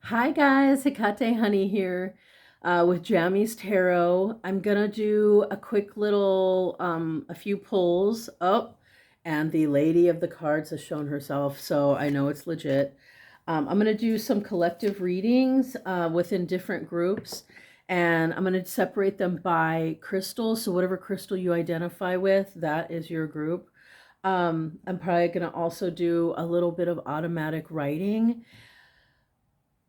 Hi guys, Hecatehoney here with Jammies Tarot. I'm gonna do a quick little, a few pulls. Oh, and the lady of the cards has shown herself, so I know it's legit. I'm gonna do some collective readings within different groups, and I'm gonna separate them by crystal. So whatever crystal you identify with, that is your group. I'm probably gonna also do a little bit of automatic writing,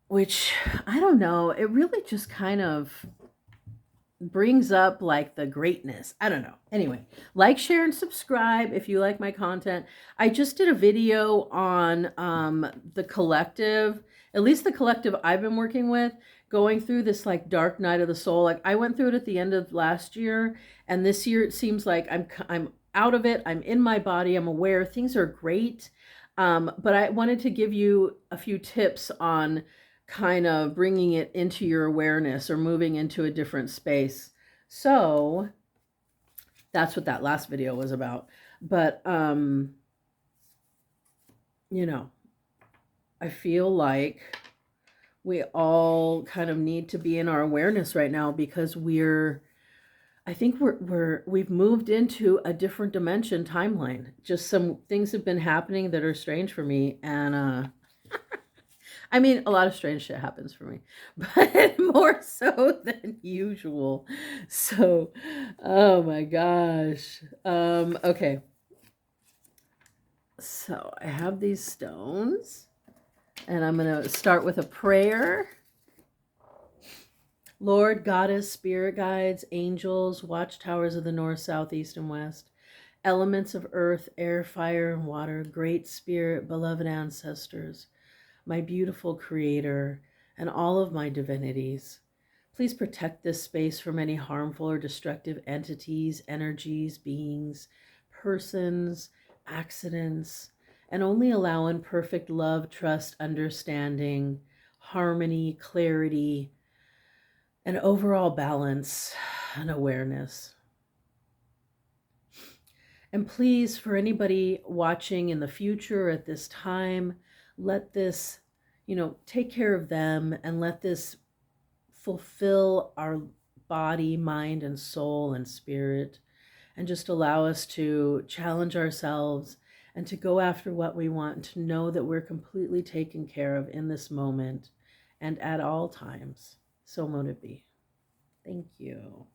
which I don't know, it really just kind of brings up like the greatness. I don't know. Anyway, like, share, and subscribe if you like my content. I just did a video on the collective, at least the collective I've been working with, going through this like dark night of the soul. Like I went through it at the end of last year, and this year it seems like I'm out of it. I'm in my body. I'm aware things are great. But I wanted to give you a few tips on kind of bringing it into your awareness or moving into a different space. So that's what that last video was about. But, you know, I feel like we all kind of need to be in our awareness right now because I think we've moved into a different dimension timeline. Just some things have been happening that are strange for me, and I mean, a lot of strange shit happens for me, but more so than usual. So, oh my gosh. Okay. So I have these stones, and I'm going to start with a prayer. Lord, Goddess, Spirit Guides, Angels, Watchtowers of the North, South, East, and West, elements of earth, air, fire, and water, Great Spirit, beloved ancestors, my beautiful Creator, and all of my divinities. Please protect this space from any harmful or destructive entities, energies, beings, persons, accidents, and only allow in perfect love, trust, understanding, harmony, clarity, and overall balance and awareness. And please, for anybody watching in the future at this time, let this, take care of them and let this fulfill our body, mind, and soul and spirit, and just allow us to challenge ourselves and to go after what we want and to know that we're completely taken care of in this moment and at all times. So mote it be. Thank you.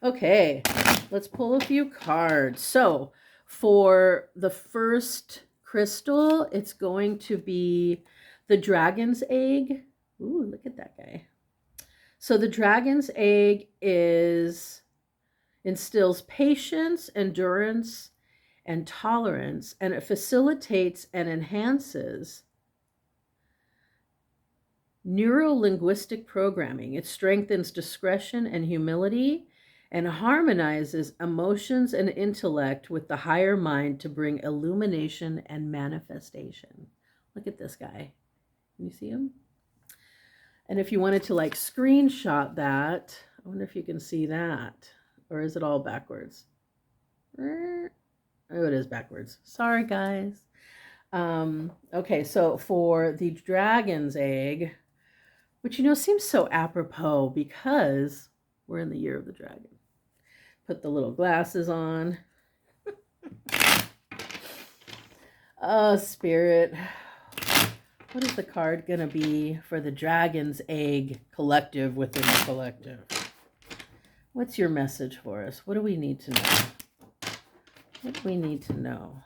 Okay, let's pull a few cards. So for the first crystal, it's going to be the dragon's egg. Ooh, look at that guy. So the dragon's egg instills patience, endurance, and tolerance, and it facilitates and enhances neuro-linguistic programming. It strengthens discretion and humility and harmonizes emotions and intellect with the higher mind to bring illumination and manifestation. Look at this guy. Can you see him? And if you wanted to like screenshot that, I wonder if you can see that. Or is it all backwards? Oh, it is backwards. Sorry, guys. Okay, so for the dragon's egg, which, seems so apropos because we're in the year of the dragon. Put the little glasses on. Oh, Spirit. What is the card going to be for the dragon's egg collective within the collective? What's your message for us? What do we need to know? What do we need to know?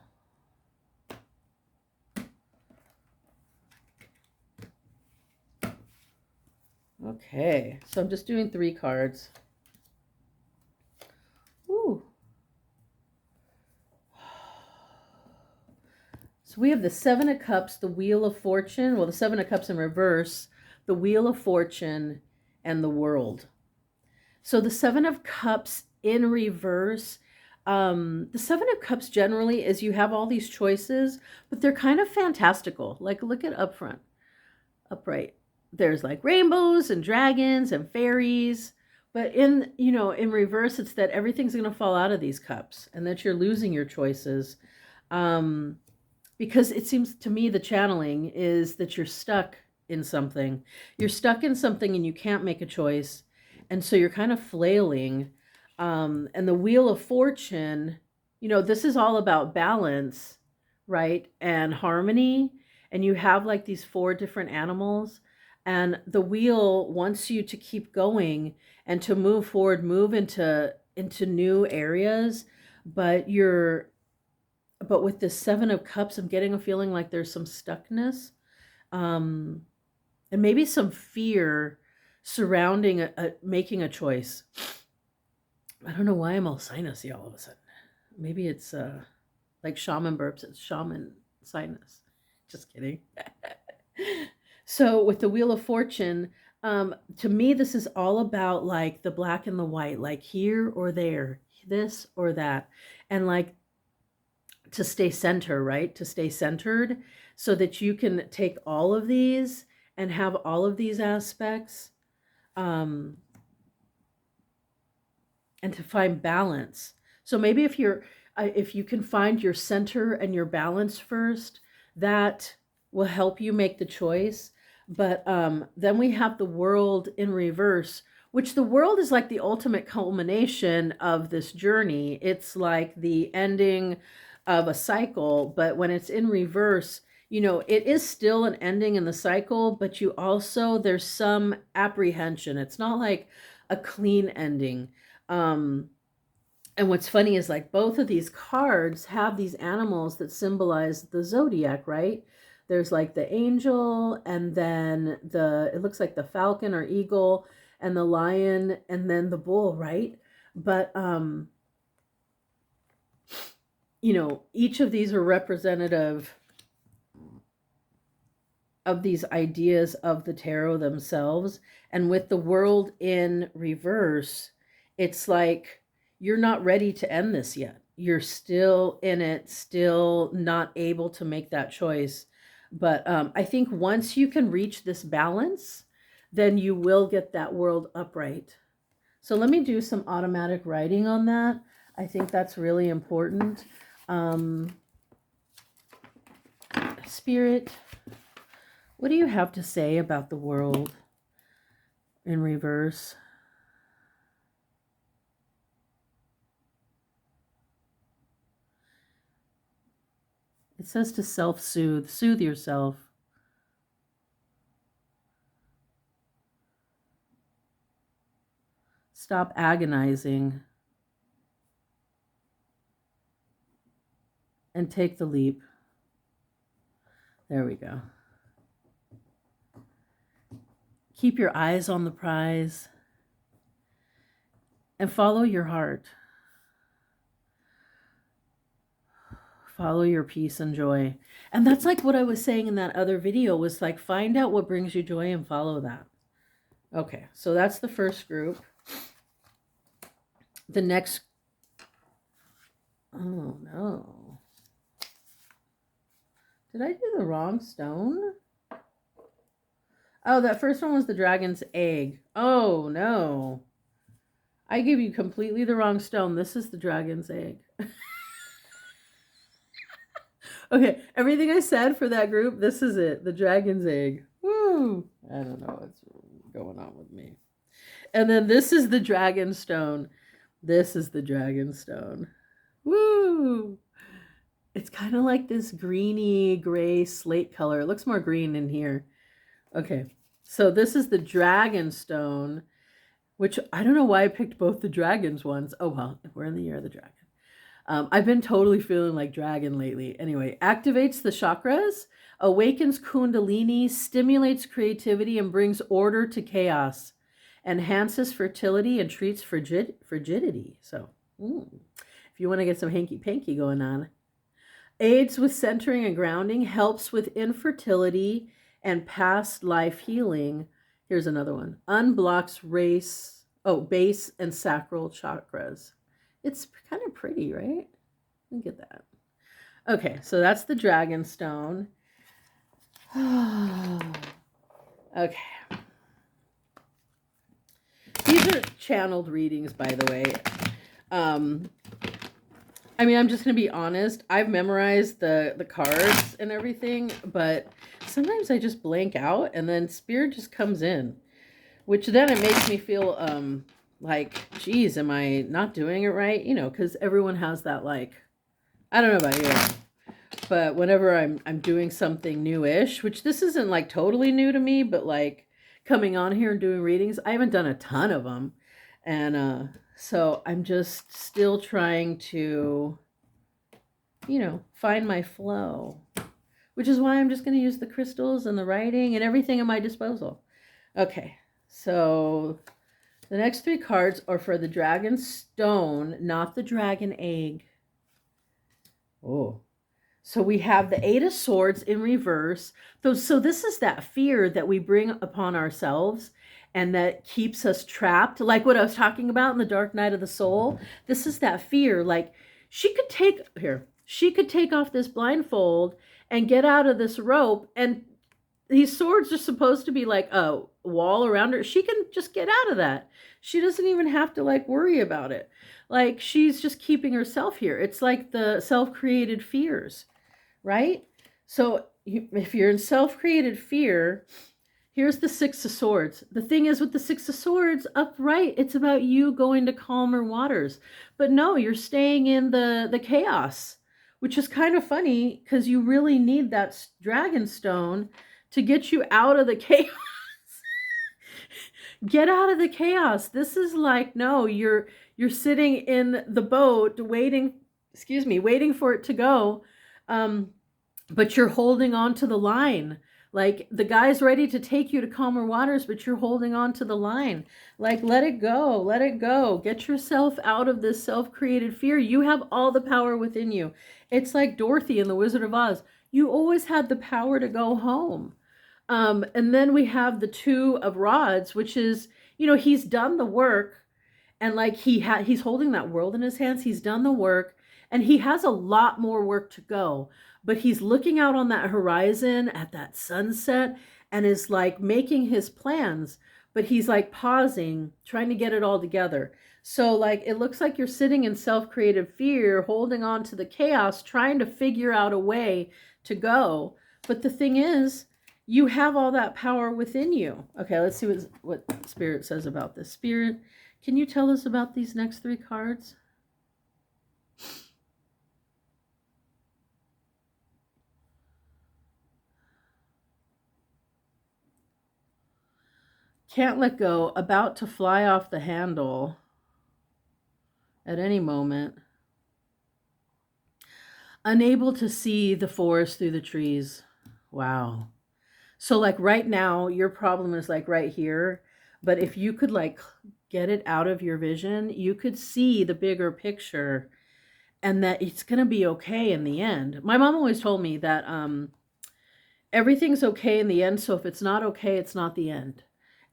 Okay, so I'm just doing 3 cards. Ooh. So we have the 7 of Cups, the Wheel of Fortune, well, the 7 of Cups in reverse, the Wheel of Fortune, and the World. So the 7 of Cups in reverse, the 7 of Cups generally is you have all these choices, but they're kind of fantastical. Like, look at upright. There's like rainbows and dragons and fairies, but in reverse, it's that everything's going to fall out of these cups and that you're losing your choices. Because it seems to me the channeling is that you're stuck in something. You're stuck in something and you can't make a choice. And so you're kind of flailing. And the Wheel of Fortune, you know, this is all about balance, right? And harmony. And you have like these four different animals. And the wheel wants you to keep going and to move forward, move into new areas. But but with the Seven of Cups, I'm getting a feeling like there's some stuckness, um, and maybe some fear surrounding making a choice. I don't know why I'm all sinusy all of a sudden. Maybe it's like shaman burps. It's shaman sinus. Just kidding. So with the Wheel of Fortune, to me, this is all about like the black and the white, like here or there, this or that, and like to stay center, right? To stay centered so that you can take all of these and have all of these aspects, um, and to find balance. So maybe if you can find your center and your balance first, that will help you make the choice. But then we have the World in reverse, which the world is like the ultimate culmination of this journey. It's like the ending of a cycle, but when it's in reverse, you know, it is still an ending in the cycle, but you also, there's some apprehension. It's not like a clean ending. Um, and what's funny is like both of these cards have these animals that symbolize the zodiac, right? There's like the angel, and then it looks like the falcon or eagle, and the lion, and then the bull, right? But you know, each of these are representative of these ideas of the tarot themselves. And with the World in reverse, it's like you're not ready to end this yet. You're still in it, still not able to make that choice. But I think once you can reach this balance, then you will get that world upright. So let me do some automatic writing on that. I think that's really important. Spirit, what do you have to say about the World in reverse? It says to self-soothe. Soothe yourself. Stop agonizing. And take the leap. There we go. Keep your eyes on the prize. And follow your heart. Follow your peace and joy. And that's like what I was saying in that other video, was like, find out what brings you joy and follow that. Okay, so that's the first group. The next, oh no. Did I do the wrong stone? Oh, that first one was the dragon's egg. Oh no. I gave you completely the wrong stone. This is the dragon's egg. Okay, everything I said for that group, this is it. The dragon's egg. Woo! I don't know what's going on with me. And then this is the dragon stone. This is the dragon stone. Woo! It's kind of like this greeny gray slate color. It looks more green in here. Okay, so this is the dragon stone, which I don't know why I picked both the dragons ones. Oh well, we're in the year of the dragon. I've been totally feeling like dragon lately. Anyway, activates the chakras, awakens kundalini, stimulates creativity, and brings order to chaos. Enhances fertility and treats frigidity. So, if you want to get some hanky-panky going on. Aids with centering and grounding, helps with infertility and past life healing. Here's another one. Unblocks base and sacral chakras. It's kind of pretty, right? Look at that. Okay, so that's the dragon stone. Okay. These are channeled readings, by the way. I mean, I'm just going to be honest. I've memorized the cards and everything, but sometimes I just blank out and then spirit just comes in, which then it makes me feel like, geez, am I not doing it right? You know, because everyone has that, like, I don't know about you, but whenever I'm doing something newish, which this isn't like totally new to me, but like coming on here and doing readings, I haven't done a ton of them. And so I'm just still trying to, you know, find my flow, which is why I'm just going to use the crystals and the writing and everything at my disposal. Okay, so the next 3 cards are for the dragon stone, not the dragon egg. Oh. So we have the 8 of Swords in reverse. So this is that fear that we bring upon ourselves and that keeps us trapped. Like what I was talking about in the Dark Night of the Soul. This is that fear. Like she could take off this blindfold and get out of this rope, and these swords are supposed to be like a wall around her. She can just get out of that. She doesn't even have to like worry about it. Like she's just keeping herself here. It's like the self-created fears, right? So if you're in self-created fear, here's the 6 of Swords. The thing is with the 6 of Swords, upright, it's about you going to calmer waters. But no, you're staying in the chaos, which is kind of funny because you really need that dragon stone to get you out of the chaos. Get out of the chaos. This is like, no, you're sitting in the boat waiting for it to go. But you're holding on to the line. Like the guy's ready to take you to calmer waters, but you're holding on to the line. Like, let it go. Let it go. Get yourself out of this self-created fear. You have all the power within you. It's like Dorothy in The Wizard of Oz. You always had the power to go home. And then we have the 2 of Rods, which is, you know, he's done the work, and like he's holding that world in his hands. He's done the work, and he has a lot more work to go, but he's looking out on that horizon at that sunset and is like making his plans, but he's like pausing, trying to get it all together. So like it looks like you're sitting in self-created fear, holding on to the chaos, trying to figure out a way to go. But the thing is, you have all that power within you. Okay, let's see what Spirit says about this. Spirit, can you tell us about these next 3 cards? Can't let go, about to fly off the handle at any moment. Unable to see the forest through the trees. Wow. So like right now, your problem is like right here. But if you could like get it out of your vision, you could see the bigger picture and that it's going to be okay in the end. My mom always told me that everything's okay in the end. So if it's not okay, it's not the end.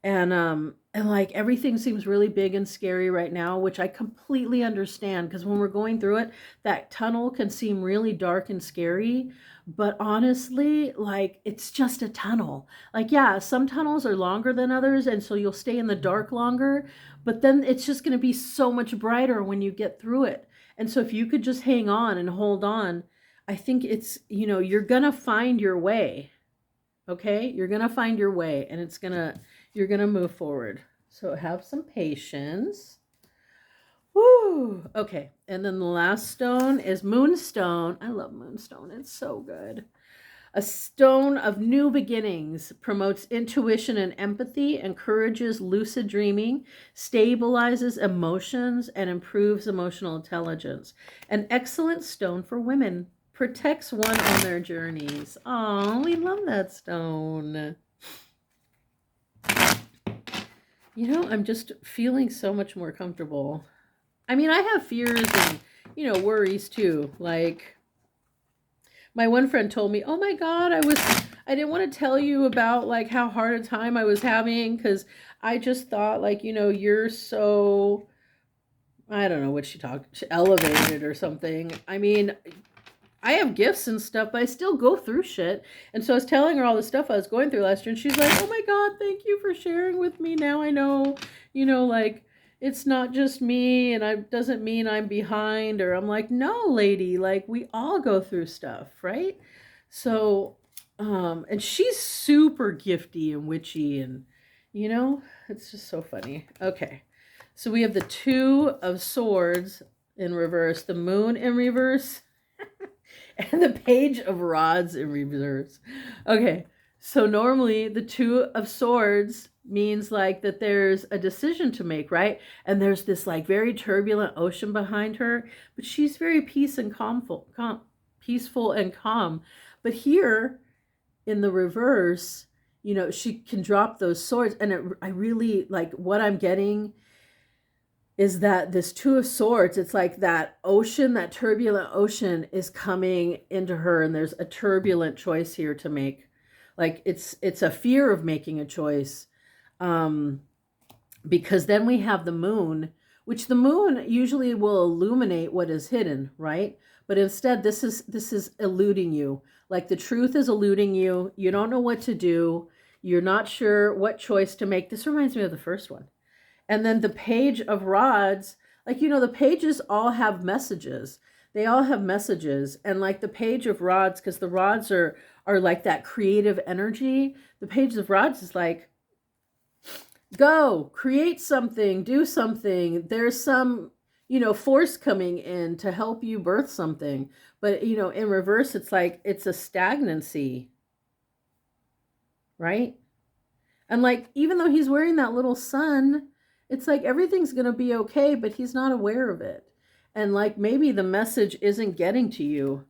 And like everything seems really big and scary right now, which I completely understand, because when we're going through it, that tunnel can seem really dark and scary. But honestly, like it's just a tunnel. Like, yeah, some tunnels are longer than others, and so you'll stay in the dark longer, but then it's just going to be so much brighter when you get through it. And so if you could just hang on and hold on, I think it's, you know, you're going to find your way. Okay? You're going to find your way, and you're going to move forward. So have some patience. Woo! Okay. And then the last stone is Moonstone. I love Moonstone. It's so good. A stone of new beginnings, promotes intuition and empathy, encourages lucid dreaming, stabilizes emotions, and improves emotional intelligence. An excellent stone for women. Protects one on their journeys. Oh, we love that stone. You know, I'm just feeling so much more comfortable. I mean, I have fears and, you know, worries too. Like, my one friend told me, oh my God, I didn't want to tell you about like how hard a time I was having, because I just thought like, you know, you're so, I don't know what she elevated or something. I mean, I have gifts and stuff, but I still go through shit. And so I was telling her all the stuff I was going through last year, and she's like, oh my God, thank you for sharing with me. Now I know, you know, like, it's not just me, and it doesn't mean I'm behind. Or I'm like, no, lady, like, we all go through stuff, right? So And she's super gifty and witchy, and you know, it's just so funny. Okay. So we have the Two of Swords in reverse, the Moon in reverse, and the Page of Rods in reverse. Okay. So normally the Two of Swords means like that there's a decision to make, right? And there's this like very turbulent ocean behind her, but she's very peaceful and calm. But here in the reverse, you know, she can drop those swords. And I really like what I'm getting is that this Two of Swords, it's like that ocean, that turbulent ocean is coming into her, and there's a turbulent choice here to make. Like it's a fear of making a choice. Because then we have the Moon, which the Moon usually will illuminate what is hidden, right? But instead this is eluding you. Like the truth is eluding you. You don't know what to do. You're not sure what choice to make. This reminds me of the first one. And then the Page of Rods, like, you know, the pages all have messages. They all have messages. And like the Page of Rods, because the rods are like that creative energy. The Page of Rods is like, go, create something, do something. There's some, you know, force coming in to help you birth something. But, you know, in reverse, it's like, it's a stagnancy, right? And like, even though he's wearing that little sun, it's like everything's going to be okay, but he's not aware of it. And like, maybe the message isn't getting to you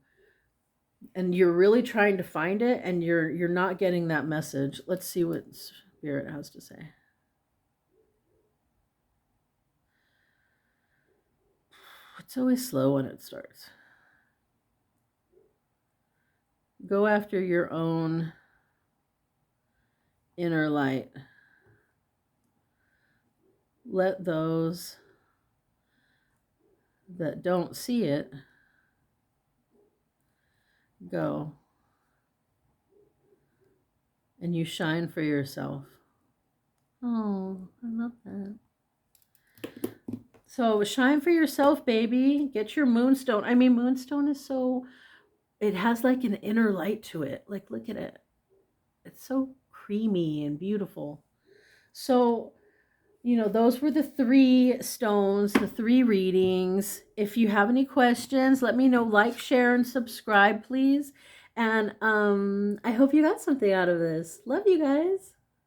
and you're really trying to find it and you're not getting that message. Let's see what Spirit has to say. It's always slow when it starts. Go after your own inner light. Let those that don't see it go. And you shine for yourself. Oh, I love that. So shine for yourself, baby. Get your moonstone. I mean, moonstone is so, it has like an inner light to it. Like, look at it. It's so creamy and beautiful. So, you know, those were the 3 stones, the 3 readings. If you have any questions, let me know. Like, share, and subscribe, please. And I hope you got something out of this. Love you guys.